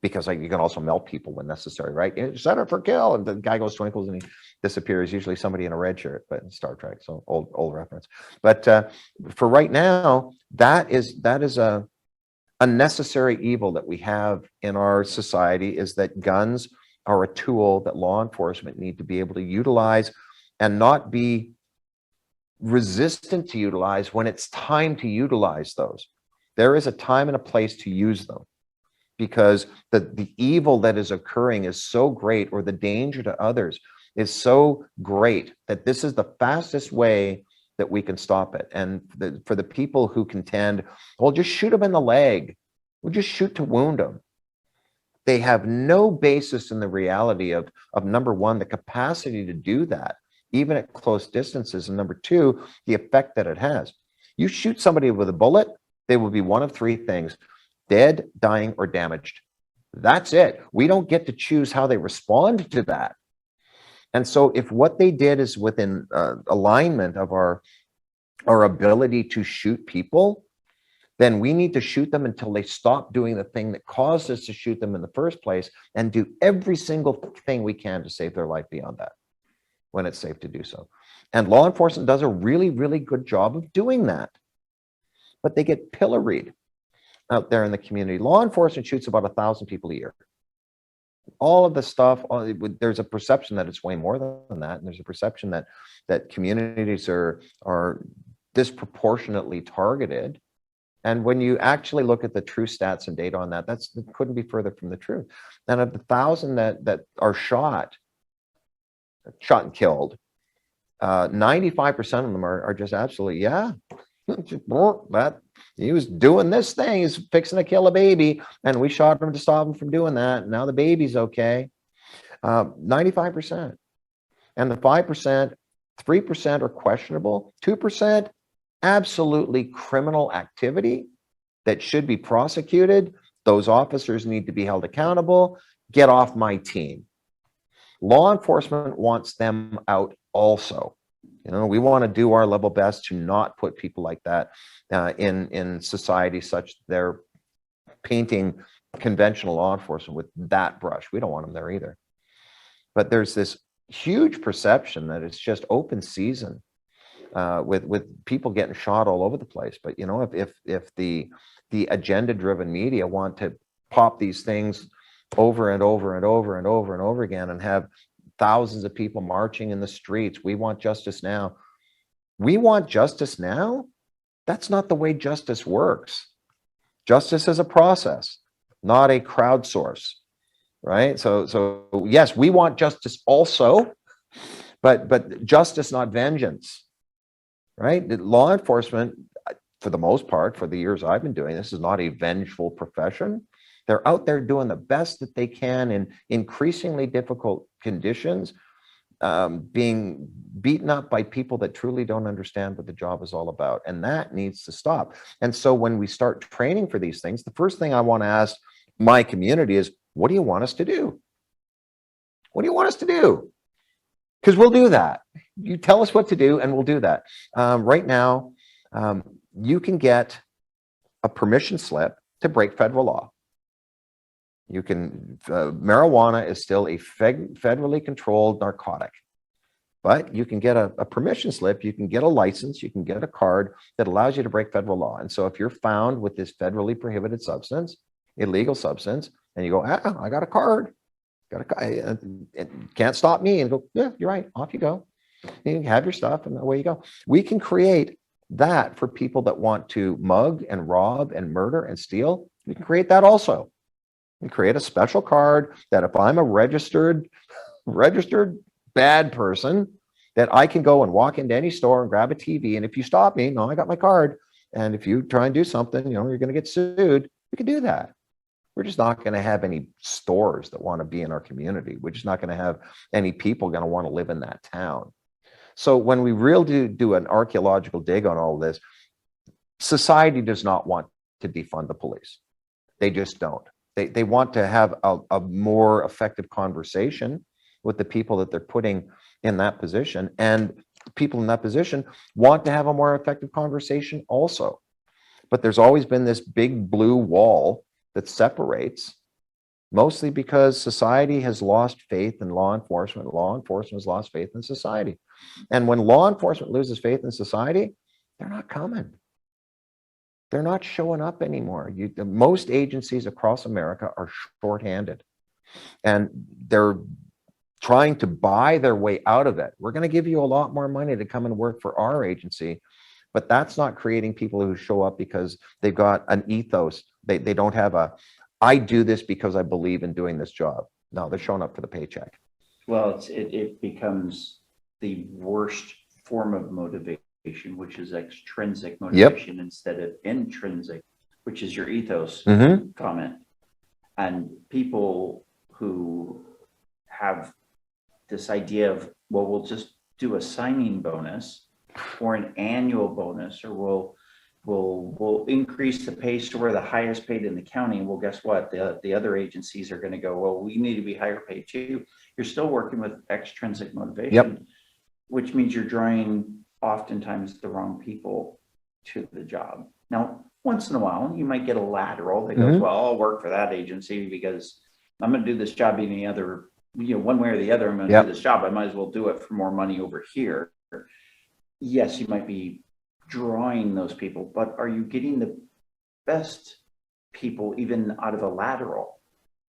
because you can also melt people when necessary, right? Set it for kill, and the guy goes twinkles and he disappears. Usually somebody in a red shirt, but in Star Trek, so old reference. But for right now, that is a necessary evil that we have in our society, is that guns are a tool that law enforcement need to be able to utilize and not be resistant to utilize when it's time to utilize those. There is a time and a place to use them, because the evil that is occurring is so great, or the danger to others is so great, that this is the fastest way that we can stop it. And for the people who contend, well, just shoot them in the leg, we'll just shoot to wound them, they have no basis in the reality of number one, the capacity to do that, even at close distances, and number two, the effect that it has. You shoot somebody with a bullet, they will be one of 3 things: dead, dying, or damaged. That's it. We don't get to choose how they respond to that. And so if what they did is within alignment of our ability to shoot people, then we need to shoot them until they stop doing the thing that caused us to shoot them in the first place, and do every single thing we can to save their life beyond that, when it's safe to do so. And law enforcement does a really, really good job of doing that. But they get pilloried out there in the community. Law enforcement shoots about 1,000 people a year. All of the stuff, there's a perception that it's way more than that, and there's a perception that communities are disproportionately targeted. And when you actually look at the true stats and data on that, that couldn't be further from the truth. And of the 1,000 that are shot and killed, 95% of them are just absolutely, yeah, that he was doing this thing, he's fixing to kill a baby, and we shot him to stop him from doing that. Now the baby's okay. 95%. And the 5%, 3% are questionable, 2% absolutely criminal activity that should be prosecuted. Those officers need to be held accountable. Get off my team. Law enforcement wants them out also. You know, we want to do our level best to not put people like that in society, such they're painting conventional law enforcement with that brush. We don't want them there either. But there's this huge perception that it's just open season with people getting shot all over the place. But you know, if the agenda-driven media want to pop these things over and over and over and over and over again and have thousands of people marching in the streets, we want justice now. We want justice now? That's not the way justice works. Justice is a process, not a crowdsource, right? So yes, we want justice also, but justice, not vengeance, right? Law enforcement, for the most part, for the years I've been doing this, is not a vengeful profession. They're out there doing the best that they can in increasingly difficult conditions, being beaten up by people that truly don't understand what the job is all about. And that needs to stop. And so when we start training for these things, the first thing I want to ask my community is, what do you want us to do? What do you want us to do? Because we'll do that. You tell us what to do and we'll do that. Right now, you can get a permission slip to break federal law. You can, marijuana is still a federally controlled narcotic, but you can get a permission slip, you can get a license, you can get a card that allows you to break federal law. And so if you're found with this federally prohibited substance, illegal substance, and you go, I got a card, it can't stop me, and go, yeah, you're right, off you go. You can have your stuff and away you go. We can create that for people that want to mug and rob and murder and steal. We can create that also. We create a special card that if I'm a registered bad person, that I can go and walk into any store and grab a TV. And if you stop me, no, I got my card. And if you try and do something, you know, you're going to get sued. We can do that. We're just not going to have any stores that want to be in our community. We're just not going to have any people going to want to live in that town. So when we really do an archaeological dig on all this, society does not want to defund the police. They just don't. They want to have a more effective conversation with the people that they're putting in that position. And people in that position want to have a more effective conversation also. But there's always been this big blue wall that separates, mostly because society has lost faith in law enforcement. Law enforcement has lost faith in society. And when law enforcement loses faith in society, they're not coming. They're not showing up anymore. Most agencies across America are shorthanded, and they're trying to buy their way out of it. We're going to give you a lot more money to come and work for our agency, but that's not creating people who show up because they've got an ethos. They don't have a, I do this because I believe in doing this job. No, they're showing up for the paycheck. Well, it becomes the worst form of motivation, which is extrinsic motivation instead of intrinsic, which is your ethos comment. And people who have this idea of, well, we'll just do a signing bonus or an annual bonus, or we'll increase the pay to where the highest paid in the county. Well, guess what? The other agencies are going to go, well, we need to be higher paid too. You're still working with extrinsic motivation, which means you're drawing oftentimes the wrong people to the job. Now, once in a while, you might get a lateral that goes, well, I'll work for that agency because I'm going to do this job any other, one way or the other, I'm going to do this job. I might as well do it for more money over here. Yes, you might be drawing those people, but are you getting the best people even out of a lateral?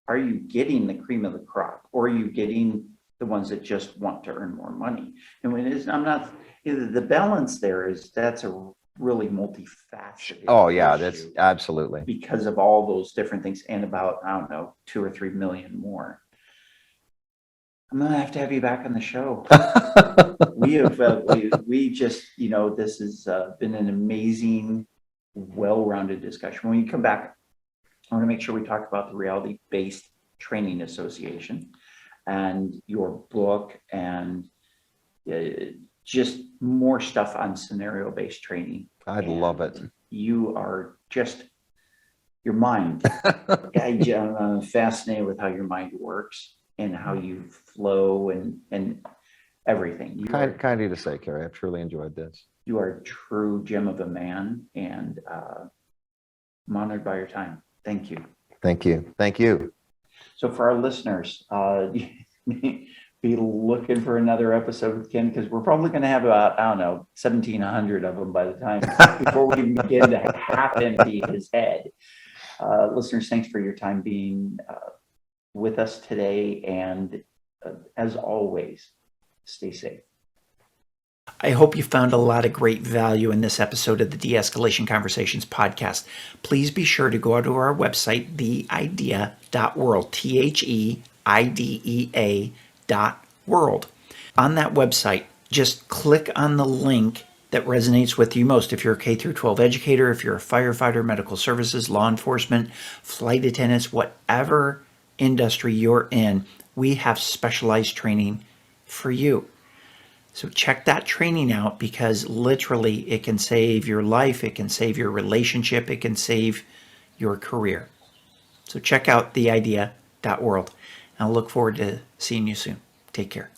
Are you getting the cream of the crop, or are you getting the ones that just want to earn more money? And when it is, the balance there is, that's a really multifaceted issue, that's absolutely, because of all those different things, and about, I don't know, 2 or 3 million more. I'm gonna have to have you back on the show. we just, this has been an amazing, well-rounded discussion. When you come back, I want to make sure we talk about the Reality-Based Training Association and your book, and just more stuff on scenario-based training. I'd love it. You're your mind. I'm fascinated with how your mind works and how you flow and everything. Kind of you to say, Kerry. I've truly enjoyed this. You are a true gem of a man, and I'm honored by your time. Thank you. Thank you. Thank you. So for our listeners, be looking for another episode with Ken, because we're probably going to have about, 1,700 of them by the time before we begin to half empty his head. Listeners, thanks for your time being with us today. And as always, stay safe. I hope you found a lot of great value in this episode of the De-Escalation Conversations podcast. Please be sure to go to our website, theidea.world, THEIDEA.world. On that website, just click on the link that resonates with you most. If you're a K-12 educator, if you're a firefighter, medical services, law enforcement, flight attendants, whatever industry you're in, we have specialized training for you. So check that training out, because literally it can save your life, it can save your relationship, it can save your career. So check out theidea.world. I'll look forward to seeing you soon. Take care.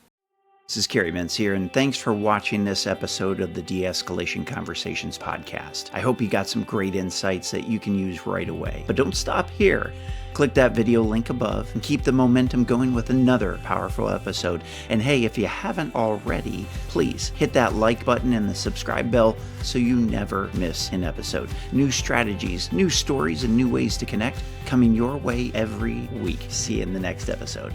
This is Kerry Mensior, and thanks for watching this episode of the De-Escalation Conversations podcast. I hope you got some great insights that you can use right away. But don't stop here. Click that video link above and keep the momentum going with another powerful episode. And hey, if you haven't already, please hit that like button and the subscribe bell so you never miss an episode. New strategies, new stories, and new ways to connect coming your way every week. See you in the next episode.